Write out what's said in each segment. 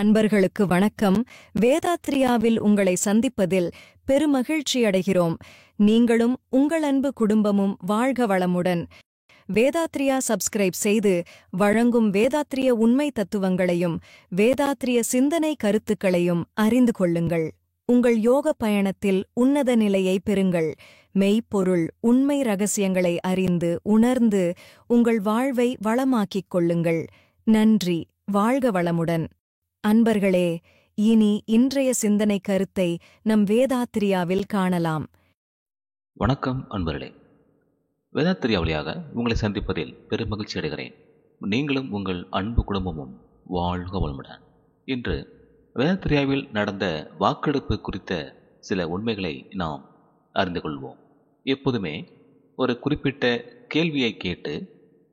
அன்பர்களுக்கு வணக்கம். வேதாத்ரியாவில் உங்களை சந்திப்பதில் பெருமகிழ்ச்சியடைகிறோம். நீங்களும் உங்கள் அன்பு குடும்பமும் வாழ்க வளமுடன். வேதாத்ரியா சப்ஸ்கிரைப் செய்து வழங்கும் வேதாத்ரிய உண்மை தத்துவங்களையும் வேதாத்ரிய சிந்தனை கருத்துக்களையும் அறிந்து கொள்ளுங்கள். உங்கள் யோக பயணத்தில் உன்னத நிலையை பெறுங்கள். மெய்ப்பொருள் உண்மை ரகசியங்களை அறிந்து உணர்ந்து உங்கள் வாழ்வை வளமாக்கிக் கொள்ளுங்கள். நன்றி. வாழ்க வளமுடன். அன்பர்களே, இனி இன்றைய சிந்தனை கருத்தை நம் வேதாத்ரியாவில் காணலாம். வணக்கம் அன்பர்களே. வேதாத்ரியா வழியாக உங்களை சந்திப்பதில் பெருமகிழ்ச்சி அடைகிறேன். நீங்களும் உங்கள் அன்பு குடும்பமும் வாழ்க வளமுடன். இன்று வேதாத்ரியாவில் நடந்த வாக்கெடுப்பு குறித்த சில உண்மைகளை நாம் அறிந்து கொள்வோம். எப்போதுமே ஒரு குறிப்பிட்ட கேள்வியை கேட்டு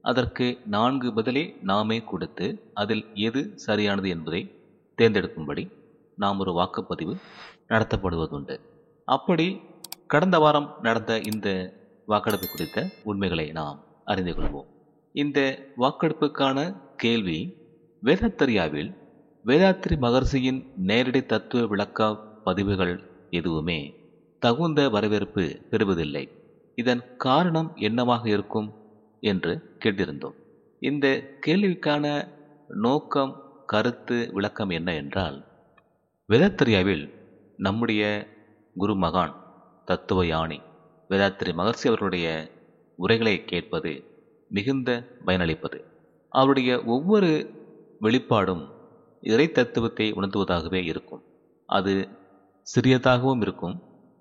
அதற்கு 4 பதிலை நாமே கொடுத்து அதில் எது சரியானது என்பதை தேர்ந்தெடுக்கும்படி நாம் ஒரு வாக்குப்பதிவு நடத்தப்படுவதுண்டு. அப்படி கடந்த வாரம் நடந்த இந்த வாக்கெடுப்பு குறித்த உண்மைகளை நாம் அறிந்து கொள்வோம். இந்த வாக்கெடுப்புக்கான கேள்வி, வேதாத்ரியாவில் வேதாத்ரி மகர்ஷியின் நேரடி தத்துவ விளக்க பதிவுகள் எதுவுமே தகுந்த வரவேற்பு பெறுவதில்லை. இதன் காரணம் என்னவாக இருக்கும் என்று கேட்டிருந்தோம். இந்த கேள்விக்கான நோக்கம், கருத்து, விளக்கம் என்ன என்றால், வேதாத்ரியாவில் நம்முடைய குரு மகான் தத்துவ யானி வேதாத்ரி மகர்ஷி அவர்களுடைய உரைகளை கேட்பது மிகுந்த பயனளிப்பது. அவருடைய ஒவ்வொரு வெளிப்பாடும் இறை தத்துவத்தை உணர்த்துவதாகவே இருக்கும். அது சிறியதாகவும் இருக்கும்,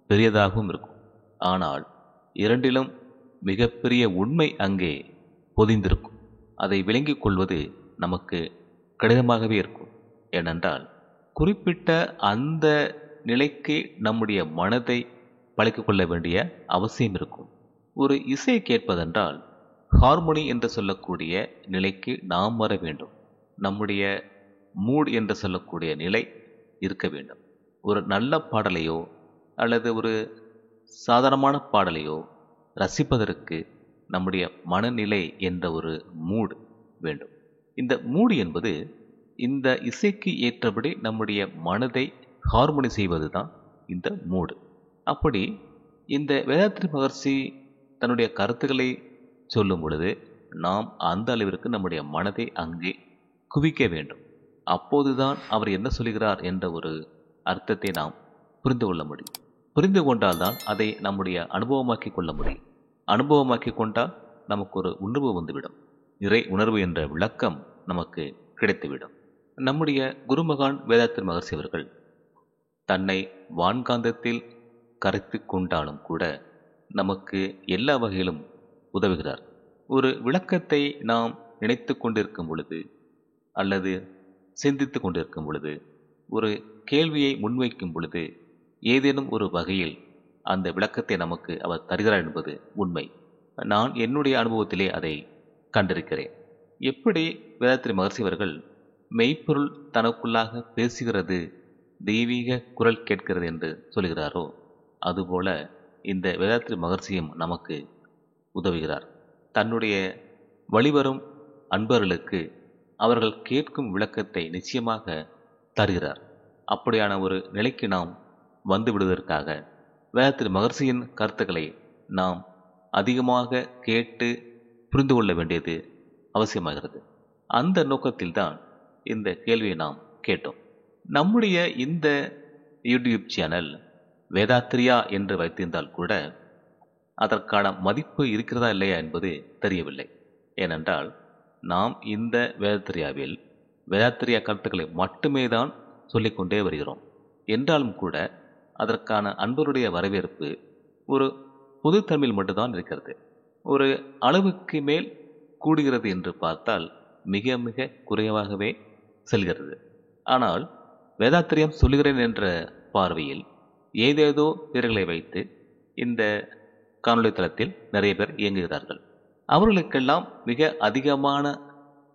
பெரியதாகவும் இருக்கும். ஆனால் இரண்டிலும் மிகப்பெரிய உண்மை அங்கே பொதிந்திருக்கும். அதை விளங்கிக் கொள்வது நமக்கு கடினமாகவே இருக்கும். ஏனென்றால் குறிப்பிட்ட அந்த நிலைக்கு நம்முடைய மனதை பழக்கிக் கொள்ள வேண்டிய அவசியம் இருக்கும். ஒரு இசை கேட்பதென்றால் ஹார்மோனி என்று சொல்லக்கூடிய நிலைக்கு நாம் வர வேண்டும். நம்முடைய மூட் என்று சொல்லக்கூடிய நிலை இருக்க வேண்டும். ஒரு நல்ல பாடலையோ அல்லது ஒரு சாதாரணமான பாடலையோ ரசிப்பதற்கு நம்முடைய மனநிலை என்ற ஒரு மூடு வேண்டும். இந்த மூடு என்பது இந்த இசைக்கு ஏற்றபடி நம்முடைய மனதை ஹார்மோனி செய்வது தான் இந்த மூடு. அப்படி இந்த வேதாத்ரி மகர்ஷி தன்னுடைய கருத்துக்களை சொல்லும் பொழுது நாம் அந்த அளவிற்கு நம்முடைய மனதை அங்கே குவிக்க வேண்டும். அப்போதுதான் அவர் என்ன சொல்கிறார் என்ற ஒரு அர்த்தத்தை நாம் புரிந்து கொள்ள முடியும். புரிந்து கொண்டால்தான் அதை நம்முடைய அனுபவமாக்கி கொள்ள முடியும். அனுபவமாக்கி கொண்டால் நமக்கு ஒரு உணர்வு வந்துவிடும். இறை உணர்வு என்ற விளக்கம் நமக்கு கிடைத்துவிடும். நம்முடைய குருமகான் வேதாத்ரி மகர்ஷி அவர்கள் தன்னை வான்காந்தத்தில் கரைத்து கொண்டாலும் கூட நமக்கு எல்லா வகையிலும் உதவுகிறார். ஒரு விளக்கத்தை நாம் நினைத்து கொண்டிருக்கும் பொழுது அல்லது சிந்தித்து கொண்டிருக்கும் பொழுது, ஒரு கேள்வியை முன்வைக்கும் பொழுது ஏதேனும் ஒரு வகையில் அந்த விளக்கத்தை நமக்கு அவர் தருகிறார் என்பது உண்மை. நான் என்னுடைய அனுபவத்திலே அதை கண்டிருக்கிறேன். எப்படி வேதாத்ரி மகர்ஷி அவர்கள் மெய்ப்பொருள் தனக்குள்ளாக பேசுகிறது, தெய்வீக குரல் கேட்கிறது என்று சொல்கிறாரோ, அதுபோல இந்த வேதாத்ரி மகர்ஷியும் நமக்கு உதவுகிறார். தன்னுடைய வழிவரும் அன்பர்களுக்கு அவர்கள் கேட்கும் விளக்கத்தை நிச்சயமாக தருகிறார். அப்படியான ஒரு நிலைக்கு நாம் வந்து விடுவதற்காக வேதாத்ரி மகர்ஷியின் கருத்துக்களை நாம் அதிகமாக கேட்டு புரிந்து கொள்ள வேண்டியது அவசியமாகிறது. அந்த நோக்கத்தில்தான் இந்த கேள்வியை நாம் கேட்டோம். நம்முடைய இந்த யூடியூப் சேனல் வேதாத்ரியா என்று வைத்திருந்தால் கூட அதற்கான மதிப்பு இருக்கிறதா இல்லையா என்பது தெரியவில்லை. ஏனென்றால் நாம் இந்த வேதாத்ரியாவில் வேதாத்ரியா கருத்துக்களை மட்டுமே தான் சொல்லிக்கொண்டே வருகிறோம். என்றாலும் கூட அதற்கான அன்பருடைய வரவேற்பு ஒரு பொது தமிழ் மட்டும்தான் இருக்கிறது. ஒரு அளவுக்கு மேல் கூடுகிறது என்று பார்த்தால் மிக மிக குறைவாகவே செல்கிறது. ஆனால் வேதாத்ரியம் சொல்லுகிறேன் என்ற பார்வையில் ஏதேதோ பேர்களை வைத்து இந்த காணொளி தளத்தில் நிறைய பேர் இயங்குகிறார்கள். அவர்களுக்கெல்லாம் மிக அதிகமான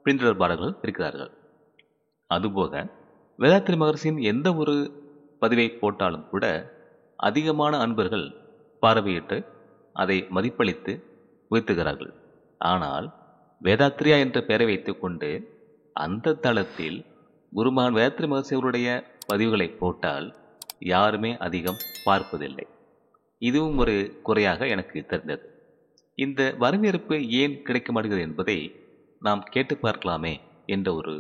பின்தொடர்பாளர்கள் இருக்கிறார்கள். அதுபோக வேதாத்ரி மகர்ஷியின் எந்த ஒரு பதிவை போட்டாலும் கூட அதிகமான அன்பர்கள் பார்வையிட்டு அதை மதிப்பளித்து உயர்த்துகிறார்கள். ஆனால் வேதாத்ரியா என்ற பெயரை வைத்துக்கொண்டு அந்த தளத்தில் குருமகான் வேதாத்ரி மகர்ஷி அவருடைய பதிவுகளை போட்டால் யாருமே அதிகம் பார்ப்பதில்லை. இதுவும் ஒரு குறையாக எனக்கு தெரிந்தது. இந்த வரவேற்பு ஏன் கிடைக்க மாட்டேங்கிறது என்பதை நாம் கேட்டு பார்க்கலாமே என்ற ஒரு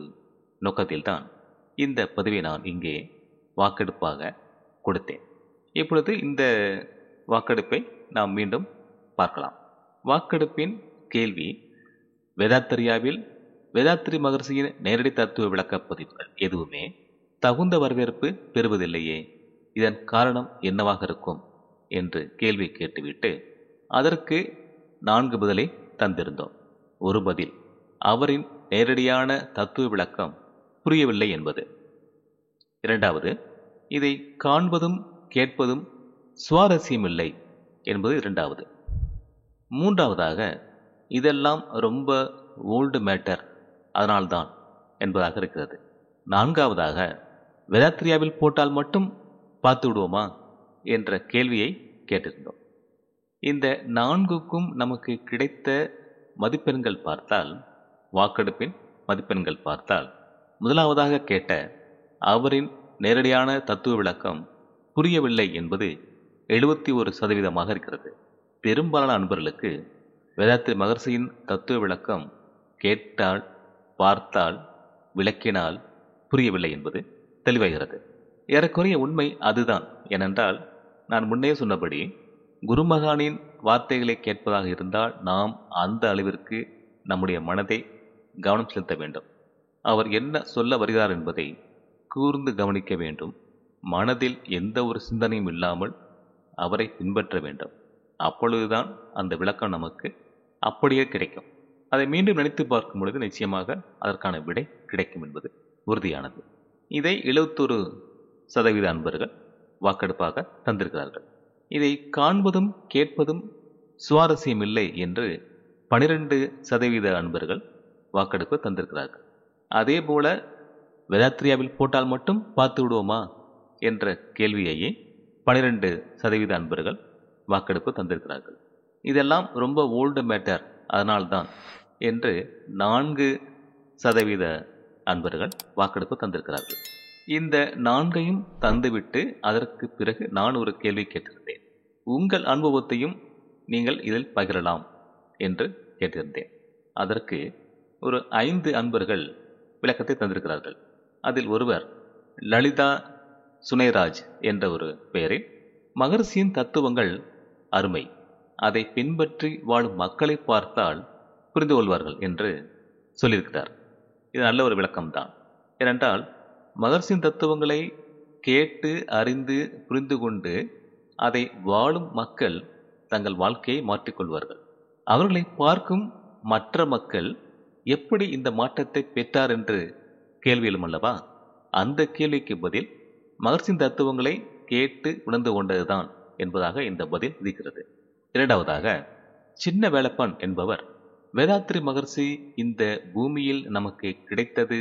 நோக்கத்தில்தான் இந்த பதிவை நான் இங்கே வாக்கெடுப்பாக கொடுத்தேன். இப்பொழுது இந்த வாக்கெடுப்பை நாம் மீண்டும் பார்க்கலாம். வாக்கெடுப்பின் கேள்வி: வேதாத்திரியாவில் வேதாத்ரி மகர்ஷியின் நேரடி தத்துவ விளக்க பதிவுகள் எதுவுமே தகுந்த வரவேற்பு பெறுவதில்லையே, இதன் காரணம் என்னவாக இருக்கும் என்று கேள்வி கேட்டுவிட்டு அதற்கு 4 பதிலை தந்திருந்தோம். ஒரு பதில், அவரின் நேரடியான தத்துவ விளக்கம் புரியவில்லை என்பது. இரண்டாவது, இதை காண்பதும் கேட்பதும் சுவாரஸ்யமில்லை என்பது இரண்டாவது. மூன்றாவதாக, இதெல்லாம் ரொம்ப ஓல்டு மேட்டர், அதனால்தான் என்பதாக இருக்கிறது. நான்காவதாக, வேதாத்ரியாவில் போட்டால் மட்டும் பார்த்து விடுவோமா என்ற கேள்வியை கேட்டிருந்தோம். இந்த 4க்கும் நமக்கு கிடைத்த மதிப்பெண்கள் பார்த்தால், வாக்கெடுப்பின் மதிப்பெண்கள் பார்த்தால், முதலாவதாக கேட்ட அவரின் நேரடியான தத்துவ விளக்கம் புரியவில்லை என்பது 71% இருக்கிறது. பெரும்பாலான அன்பர்களுக்கு வேதாத்ரி மகர்ஷியின் தத்துவ விளக்கம் கேட்டால், பார்த்தால், விளக்கினால் புரியவில்லை என்பது தெளிவாகிறது. ஏறக்குறைய உண்மை அதுதான். ஏனென்றால், நான் முன்னே சொன்னபடி குருமகானின் வார்த்தைகளை கேட்பதாக இருந்தால் நாம் அந்த அளவிற்கு நம்முடைய மனதை கவனம் செலுத்த வேண்டும். அவர் என்ன சொல்ல வருகிறார் என்பதை கூர்ந்து கவனிக்க வேண்டும். மனதில் எந்த ஒரு சிந்தனையும் இல்லாமல் அவரை பின்பற்ற வேண்டும். அப்பொழுதுதான் அந்த விளக்கம் நமக்கு அப்படியே கிடைக்கும். அதை மீண்டும் நினைத்து பார்க்கும் பொழுது நிச்சயமாக அதற்கான விடை கிடைக்கும் என்பது உறுதியானது. இதை 71% அன்பர்கள் வாக்கெடுப்பாக தந்திருக்கிறார்கள். இதை காண்பதும் கேட்பதும் சுவாரஸ்யமில்லை என்று 12% அன்பர்கள் வாக்கெடுப்பு தந்திருக்கிறார்கள். அதே போல வேதாத்ரியாவில் போட்டால் மட்டும் பார்த்து விடுவோமா என்ற கேள்வியையே 12% அன்பர்கள் வாக்கெடுப்பு தந்திருக்கிறார்கள். இதெல்லாம் ரொம்ப ஓல்டு மேட்டர், அதனால்தான் என்று 4% அன்பர்கள் வாக்கெடுப்பு தந்திருக்கிறார்கள். இந்த 4ஐயும் தந்துவிட்டு அதற்கு பிறகு நான் ஒரு கேள்வி கேட்டிருந்தேன். உங்கள் அனுபவத்தையும் நீங்கள் இதில் பகிரலாம் என்று கேட்டிருந்தேன். அதற்கு ஒரு 5 அன்பர்கள் விளக்கத்தை தந்திருக்கிறார்கள். அதில் ஒருவர் லலிதா சுனைராஜ் என்ற ஒரு பெயரில், மகர்ஷியின் தத்துவங்கள் அருமை, அதை பின்பற்றி வாழும் மக்களை பார்த்தால் புரிந்து கொள்வார்கள் என்று சொல்லியிருக்கிறார். இது நல்ல ஒரு விளக்கம்தான். ஏனென்றால் மகர்ஷியின் தத்துவங்களை கேட்டு அறிந்து புரிந்து கொண்டு அதை வாழும் மக்கள் தங்கள் வாழ்க்கையை மாற்றிக்கொள்வார்கள். அவர்களை பார்க்கும் மற்ற மக்கள் எப்படி இந்த மாற்றத்தை பெற்றார் என்று கேள்வி எழும் அல்லவா? அந்த கேள்விக்கு பதில் மகர்ஷியின் தத்துவங்களை கேட்டு உணர்ந்து கொண்டதுதான் என்பதாக இந்த பதில் இருக்கிறது. இரண்டாவதாக, சின்ன வேலப்பன் என்பவர், வேதாத்ரி மகர்ஷி இந்த பூமியில் நமக்கு கிடைத்தது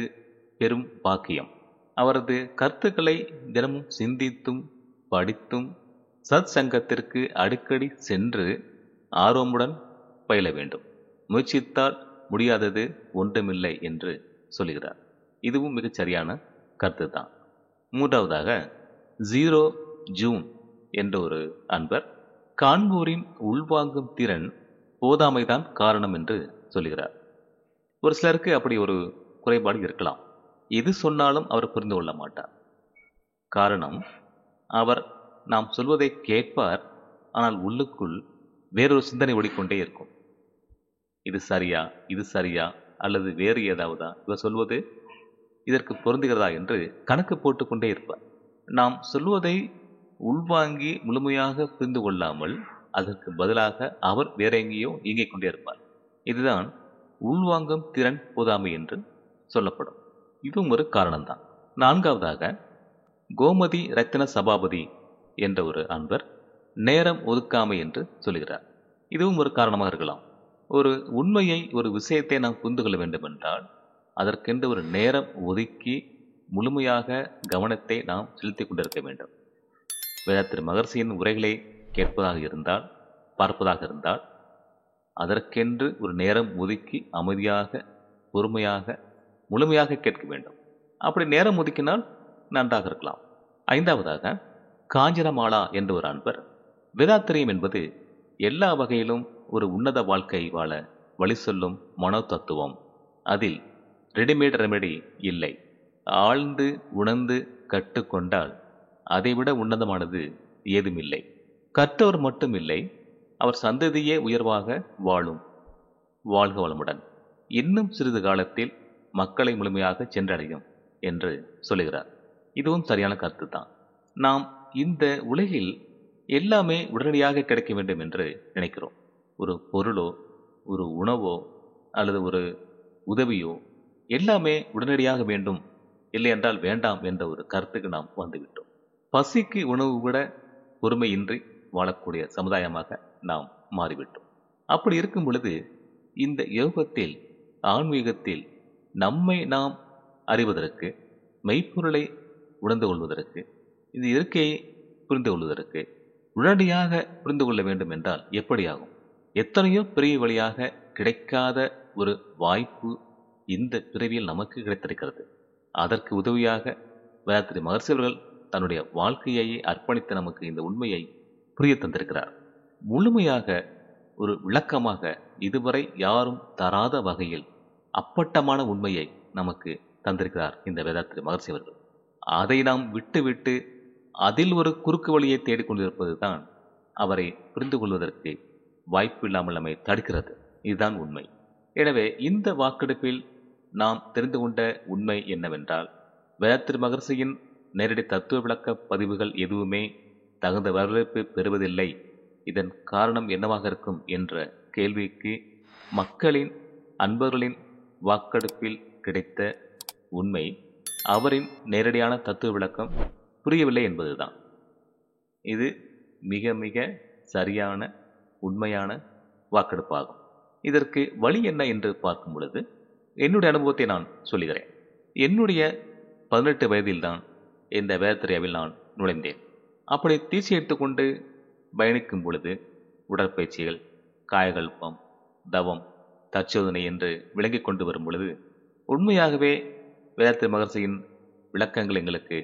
பெரும் பாக்கியம். அவரது கருத்துக்களை தினமும் சிந்தித்தும் படித்தும் சத் சங்கத்திற்கு அடிக்கடி சென்று ஆர்வமுடன் பயில வேண்டும். முயற்சித்தால் முடியாதது ஒன்றுமில்லை என்று சொல்லுகிறார். இதுவும் மிகச் சரியான கருத்து தான். மூன்றாவதாக, 0 ஜூன் என்ற ஒரு அன்பர், காண்போரின் உள்வாங்கும் திறன் போதாமைதான் காரணம் என்று சொல்லுகிறார். ஒரு சிலருக்கு அப்படி ஒரு குறைபாடு இருக்கலாம். எது சொன்னாலும் அவர் புரிந்து கொள்ள மாட்டார். காரணம், அவர் நாம் சொல்வதை கேட்பார், ஆனால் உள்ளுக்குள் வேறொரு சிந்தனை ஓடிக்கொண்டே இருக்கும். இது சரியா, இது சரியா, அல்லது வேறு ஏதாவதா, இவர் சொல்வது இதற்கு பொருந்துகிறதா என்று கணக்கு போட்டுக்கொண்டே இருப்பார். நாம் சொல்வதை உள்வாங்கி முழுமையாக புரிந்து கொள்ளாமல் அதற்கு பதிலாக அவர் வேற எங்கேயோ இயங்கிக் கொண்டே இருப்பார். இதுதான் உள்வாங்கும் திறன் போதாமை என்று சொல்லப்படும். இதுவும் ஒரு காரணம்தான். நான்காவதாக, கோமதி ரத்தின சபாபதி என்ற ஒரு அன்பர், நேரம் ஒதுக்காமை என்று சொல்கிறார். இதுவும் ஒரு காரணமாக இருக்கலாம். ஒரு உண்மையை, ஒரு விஷயத்தை நாம் புரிந்து கொள்ள வேண்டும் என்றால் அதற்கென்று ஒரு நேரம் ஒதுக்கி முழுமையாக கவனத்தை நாம் செலுத்திக் கொண்டிருக்க வேண்டும். வேதாத்ரி மகர்ஷியின் உரைகளை கேட்பதாக இருந்தால், பார்ப்பதாக இருந்தால் அதற்கென்று ஒரு நேரம் ஒதுக்கி அமைதியாக, பொறுமையாக, முழுமையாக கேட்க வேண்டும். அப்படி நேரம் ஒதுக்கினால் நன்றாக இருக்கலாம். ஐந்தாவதாக காஞ்சனமாலா என்ற ஒரு அன்பர், வேதாத்திரியம் என்பது எல்லா வகையிலும் ஒரு உன்னத வாழ்க்கை வாழ வழி சொல்லும் மனோ தத்துவம். அதில் ரெடிமேட் ரெமெடி இல்லை. ஆழ்ந்து உணர்ந்து கற்றுக்கொண்டால் அதைவிட உன்னதமானது ஏதுமில்லை. கற்றவர் மட்டும் இல்லை, அவர் சந்ததியே உயர்வாக வாழும். வாழ்க வளமுடன். இன்னும் சிறிது காலத்தில் மக்களை முழுமையாக சென்றடையும் என்று சொல்லுகிறார். இதுவும் சரியான கருத்து தான். நாம் இந்த உலகில் எல்லாமே உடனடியாக கிடைக்க வேண்டும் என்று நினைக்கிறோம். ஒரு பொருளோ ஒரு உணவோ அல்லது ஒரு உதவியோ எல்லாமே உடனடியாக வேண்டும், இல்லை என்றால் வேண்டாம் என்ற ஒரு கருத்துக்கு நாம் வந்துவிட்டோம். பசிக்கு உணவு விட பொறுமையின்றி வாழக்கூடிய சமுதாயமாக நாம் மாறிவிட்டோம். அப்படி இருக்கும் பொழுது இந்த யோகத்தில், ஆன்மீகத்தில் நம்மை நாம் அறிவதற்கு, மெய்ப்பொருளை உணர்ந்து கொள்வதற்கு, இந்த இயற்கையை புரிந்து கொள்வதற்கு உடனடியாக புரிந்து கொள்ள வேண்டும் என்றால் எப்படி ஆகும்? எத்தனையோ பிறவி வழியாக கிடைக்காத ஒரு வாய்ப்பு இந்த பிறவியில் நமக்கு கிடைத்திருக்கிறது. அதற்கு உதவியாக வேதாத்திரி மகர்ஷி அவர்கள் தன்னுடைய வாழ்க்கையை அர்ப்பணித்து நமக்கு இந்த உண்மையை புரிய தந்திருக்கிறார். முழுமையாக ஒரு விளக்கமாக இதுவரை யாரும் தராத வகையில் அப்பட்டமான உண்மையை நமக்கு தந்திருக்கிறார் இந்த வேதாத்திரி மகர்ஷி அவர்கள். அதை நாம் விட்டுவிட்டு அதில் ஒரு குறுக்கு வழியை தேடிக்கொண்டிருப்பது தான் அவரை புரிந்து கொள்வதற்கு வாய்ப்பு இல்லாமல் நம்மை தடுக்கிறது. இதுதான் உண்மை. எனவே இந்த வாக்கெடுப்பில் நாம் தெரிந்து கொண்ட உண்மை என்னவென்றால், வேதாத்திரி மகர்ஷியின் நேரடி தத்துவ விளக்க பதிவுகள் எதுவுமே தகுந்த வரவேற்பு பெறுவதில்லை. இதன் காரணம் என்னவாக இருக்கும் என்ற கேள்விக்கு மக்களின், அன்பர்களின் வாக்கெடுப்பில் கிடைத்த உண்மை, அவரின் நேரடியான தத்துவ விளக்கம் புரியவில்லை என்பதுதான். இது மிக மிக சரியான உண்மையான வாக்கெடுப்பாகும். இதற்கு வழி என்ன என்று பார்க்கும் பொழுது என்னுடைய அனுபவத்தை நான் சொல்லுகிறேன். என்னுடைய 18 வயதில்தான் இந்த வேதாத்திரியாவில் நான் நுழைந்தேன். அப்படி தீட்சை எடுத்துக்கொண்டு பயணிக்கும் பொழுது உடற்பயிற்சிகள், காயகல்பம், தவம், தற்சோதனை என்று விளங்கிக் கொண்டு வரும் பொழுது உண்மையாகவே வேதாத்திரி மகர்ஷியின் விளக்கங்கள் எங்களுக்கு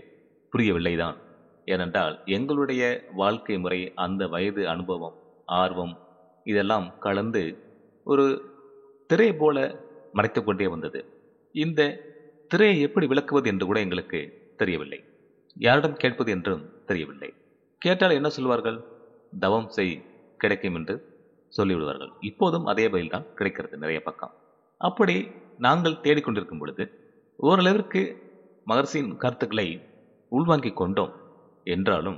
புரியவில்லைதான். ஏனென்றால் எங்களுடைய வாழ்க்கை முறை, அந்த வயது அனுபவம், ஆர்வம் இதெல்லாம் கலந்து ஒரு திரை போல மறைத்து கொண்டே வந்தது. இந்த திரையை எப்படி விளக்குவது என்று கூட எங்களுக்கு தெரியவில்லை. யாரிடம் கேட்பது என்றும் தெரியவில்லை. கேட்டால் என்ன சொல்வார்கள்? தவம் செய், கிடைக்கும் என்று சொல்லிவிடுவார்கள். இப்போதும் அதே பதில் தான் கிடைக்கிறது நிறைய பக்கம். அப்படி நாங்கள் தேடிக்கொண்டிருக்கும் பொழுது ஓரளவிற்கு மகர்ஷியின் கருத்துக்களை உள்வாங்கிக் கொண்டோம். என்றாலும்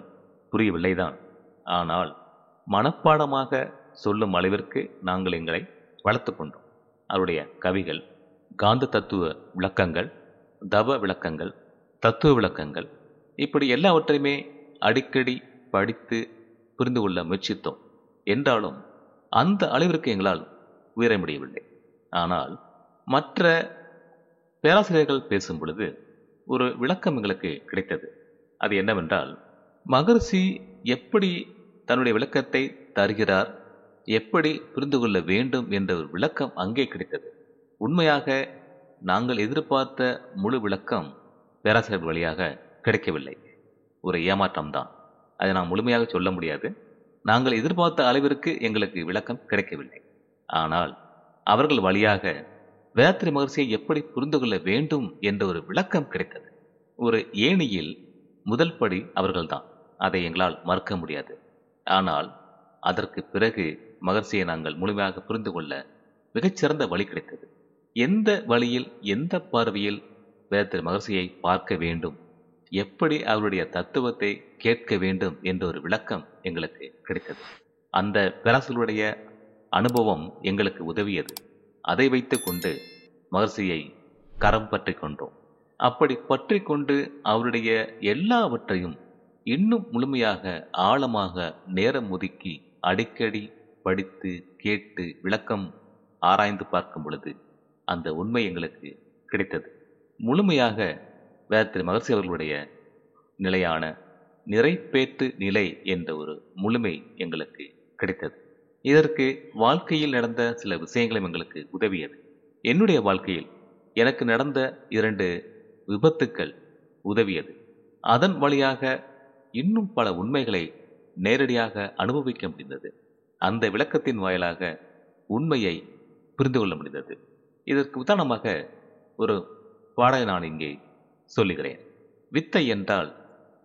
புரியவில்லைதான். ஆனால் மனப்பாடமாக சொல்லும் அளவிற்கு நாங்கள் எங்களை வளர்த்து கொண்டோம். அவருடைய கவிகள், காந்த தத்துவ விளக்கங்கள், தவ விளக்கங்கள், தத்துவ விளக்கங்கள், இப்படி எல்லாவற்றையுமே அடிக்கடி படித்து புரிந்து கொள்ள முயற்சித்தோம். என்றாலும் அந்த அளவிற்கு எங்களால் உயர முடியவில்லை. ஆனால் மற்ற பேராசிரியர்கள் பேசும் பொழுது ஒரு விளக்கம் எங்களுக்கு கிடைத்தது. அது என்னவென்றால், மகர்ஷி எப்படி தன்னுடைய விளக்கத்தை தருகிறார், எப்படி புரிந்து கொள்ள வேண்டும் என்ற ஒரு விளக்கம் அங்கே கிடைத்தது. உண்மையாக நாங்கள் எதிர்பார்த்த முழு விளக்கம் பேராசிரியர் வழியாக கிடைக்கவில்லை. ஒரு ஏமாற்றம்தான். அதை நாம் முழுமையாக சொல்ல முடியாது. நாங்கள் எதிர்பார்த்த அளவிற்கு எங்களுக்கு விளக்கம் கிடைக்கவில்லை. ஆனால் அவர்கள் வழியாக வேதாத்திரி மகர்ஷியை எப்படி புரிந்து கொள்ள வேண்டும் என்ற ஒரு விளக்கம் கிடைத்தது. ஒரு ஏணியில் முதல் படி அவர்கள்தான். அதை எங்களால் மறுக்க முடியாது. ஆனால் அதற்கு பிறகு மகர்ஷியை நாங்கள் முழுமையாக புரிந்து கொள்ள மிகச்சிறந்த வழி கிடைத்தது. எந்த வழியில், எந்த பார்வையில் வேதாத்திரி மகர்ஷியை பார்க்க வேண்டும், எப்படி அவருடைய தத்துவத்தை கேட்க வேண்டும் என்ற ஒரு விளக்கம் எங்களுக்கு கிடைத்தது. அந்த பேராசிரியருடைய அனுபவம் எங்களுக்கு உதவியது. அதை வைத்துக் கொண்டு மகர்ஷியை கரம் பற்றி கொண்டோம். அப்படி பற்றி கொண்டு அவருடைய எல்லாவற்றையும் இன்னும் முழுமையாக, ஆழமாக நேரம் ஒதுக்கி அடிக்கடி படித்து கேட்டு விளக்கம் ஆராய்ந்து பார்க்கும் பொழுது அந்த உண்மை எங்களுக்கு கிடைத்தது. முழுமையாக வேதாத்திரி மகர்ஷி அவர்களுடைய நிலையான நிறைப்பேற்று நிலை என்ற ஒரு முழுமை எங்களுக்கு கிடைத்தது. இதற்கு வாழ்க்கையில் நடந்த சில விஷயங்களும் எங்களுக்கு உதவியது. என்னுடைய வாழ்க்கையில் எனக்கு நடந்த 2 விபத்துக்கள் உதவியது. அதன் வழியாக இன்னும் பல உண்மைகளை நேரடியாக அனுபவிக்க முடிந்தது. அந்த விளக்கத்தின் வாயிலாக உண்மையை புரிந்து கொள்ள முடிந்தது. இதற்கு உதாரணமாக ஒரு பாடலை நான் இங்கே சொல்லுகிறேன். வித்தை என்றால்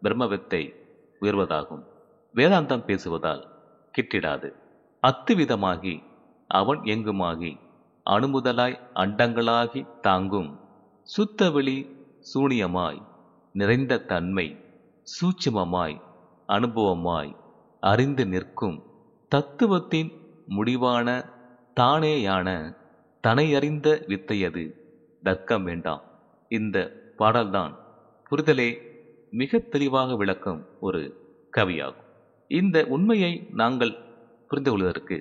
பிரம்ம வித்தை உயர்வதாகும். வேதாந்தம் பேசுவதால் கிட்டிடாது. அத்துவிதமாகி அவன் எங்குமாகி அணுமுதலாய் அண்டங்களாகி தாங்கும் சுத்தவெளி சூனியமாய் நிறைந்த தன்மை சூட்சுமமாய் அனுபவமாய் அறிந்து நிற்கும் தத்துவத்தின் முடிவான தானேயான தனையறிந்த வித்தையது தர்க்கம் வேண்டாம். இந்த பாடல்தான் புரிதலே மிக தெளிவாக விளக்கும் ஒரு கவியாகும். இந்த உண்மையை நாங்கள் புரிந்து கொள்வதற்கு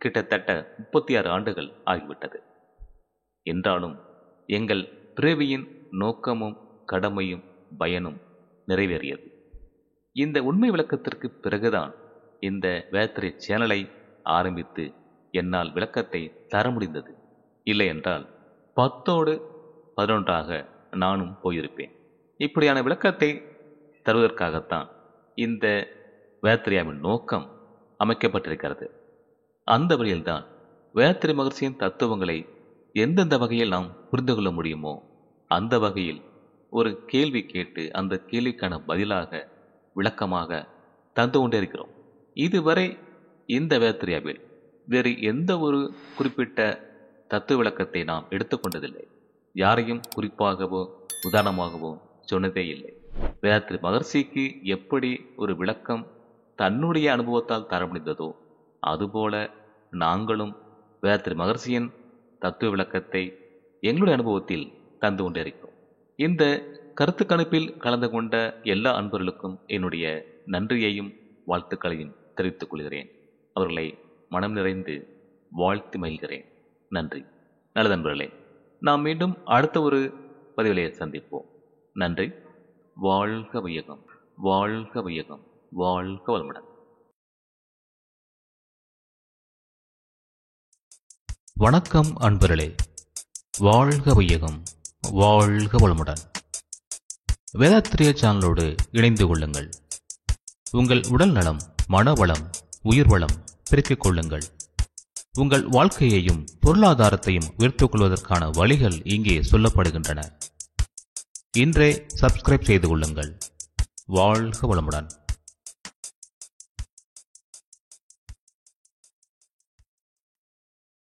கிட்டத்தட்ட 36 ஆண்டுகள் ஆகிவிட்டது. என்றாலும் எங்கள் பிறவியின் நோக்கமும் கடமையும் பயனும் நிறைவேறியது. இந்த உண்மை விளக்கத்திற்கு பிறகுதான் இந்த வேதாத்ரி சேனலை ஆரம்பித்து என்னால் விளக்கத்தை தர முடிந்தது. இல்லை என்றால் 10ஓடு 11ஆக நானும் போயிருப்பேன். இப்படியான விளக்கத்தை தருவதற்காகத்தான் இந்த வேதாத்ரியாவின் நோக்கம் அமைக்கப்பட்டிருக்கிறது. அந்த வழியில்தான் வேதாத்ரி மகர்ஷியின் தத்துவங்களை எந்தெந்த வகையில் நாம் புரிந்து கொள்ள முடியுமோ அந்த வகையில் ஒரு கேள்வி கேட்டு அந்த கேள்விக்கான பதிலாக விளக்கமாக தந்து கொண்டிருக்கிறோம். இதுவரை இந்த வேதாத்ரியாவில் வேறு எந்த ஒரு குறிப்பிட்ட தத்துவ விளக்கத்தை நாம் எடுத்துக்கொண்டதில்லை. யாரையும் குறிப்பாகவோ உதாரணமாகவோ சொன்னதே இல்லை. வேதாத்ரி மகர்ஷிக்கு எப்படி ஒரு விளக்கம் தன்னுடைய அனுபவத்தால் தர முடிந்ததோ அதுபோல நாங்களும் வேதாத்ரி மகர்ஷியின் தத்துவ விளக்கத்தை எங்களுடைய அனுபவத்தில் தந்து கொண்டிருக்கிறோம். இந்த கருத்து கணிப்பில் கலந்து கொண்ட எல்லா அன்பர்களுக்கும் என்னுடைய நன்றியையும் வாழ்த்துக்களையும் தெரிவித்துக் கொள்கிறேன். அவர்களை மனம் நிறைந்து வாழ்த்து மகிழ்கிறேன். நன்றி. நல்ல நண்பர்களே, நாம் மீண்டும் அடுத்த ஒரு பதிவிலே சந்திப்போம். நன்றி. வாழ்க வையகம், வாழ்க வையகம், வாழ்க வளமுடன். வணக்கம் அன்பர்களே, வாழ்க வையகம், வாழ்க வளமுடன். வேதாத்ரிய சேனலோடு இணைந்து கொள்ளுங்கள். உங்கள் உடல் நலம், மனவளம், உயிர் வளம் பெருக்கிக் கொள்ளுங்கள். உங்கள் வாழ்க்கையையும் பொருளாதாரத்தையும் உயர்த்திக் கொள்வதற்கான வழிகள் இங்கே சொல்லப்படுகின்றன. இன்றே சப்ஸ்கிரைப் செய்து கொள்ளுங்கள். வாழ்க வளமுடன்.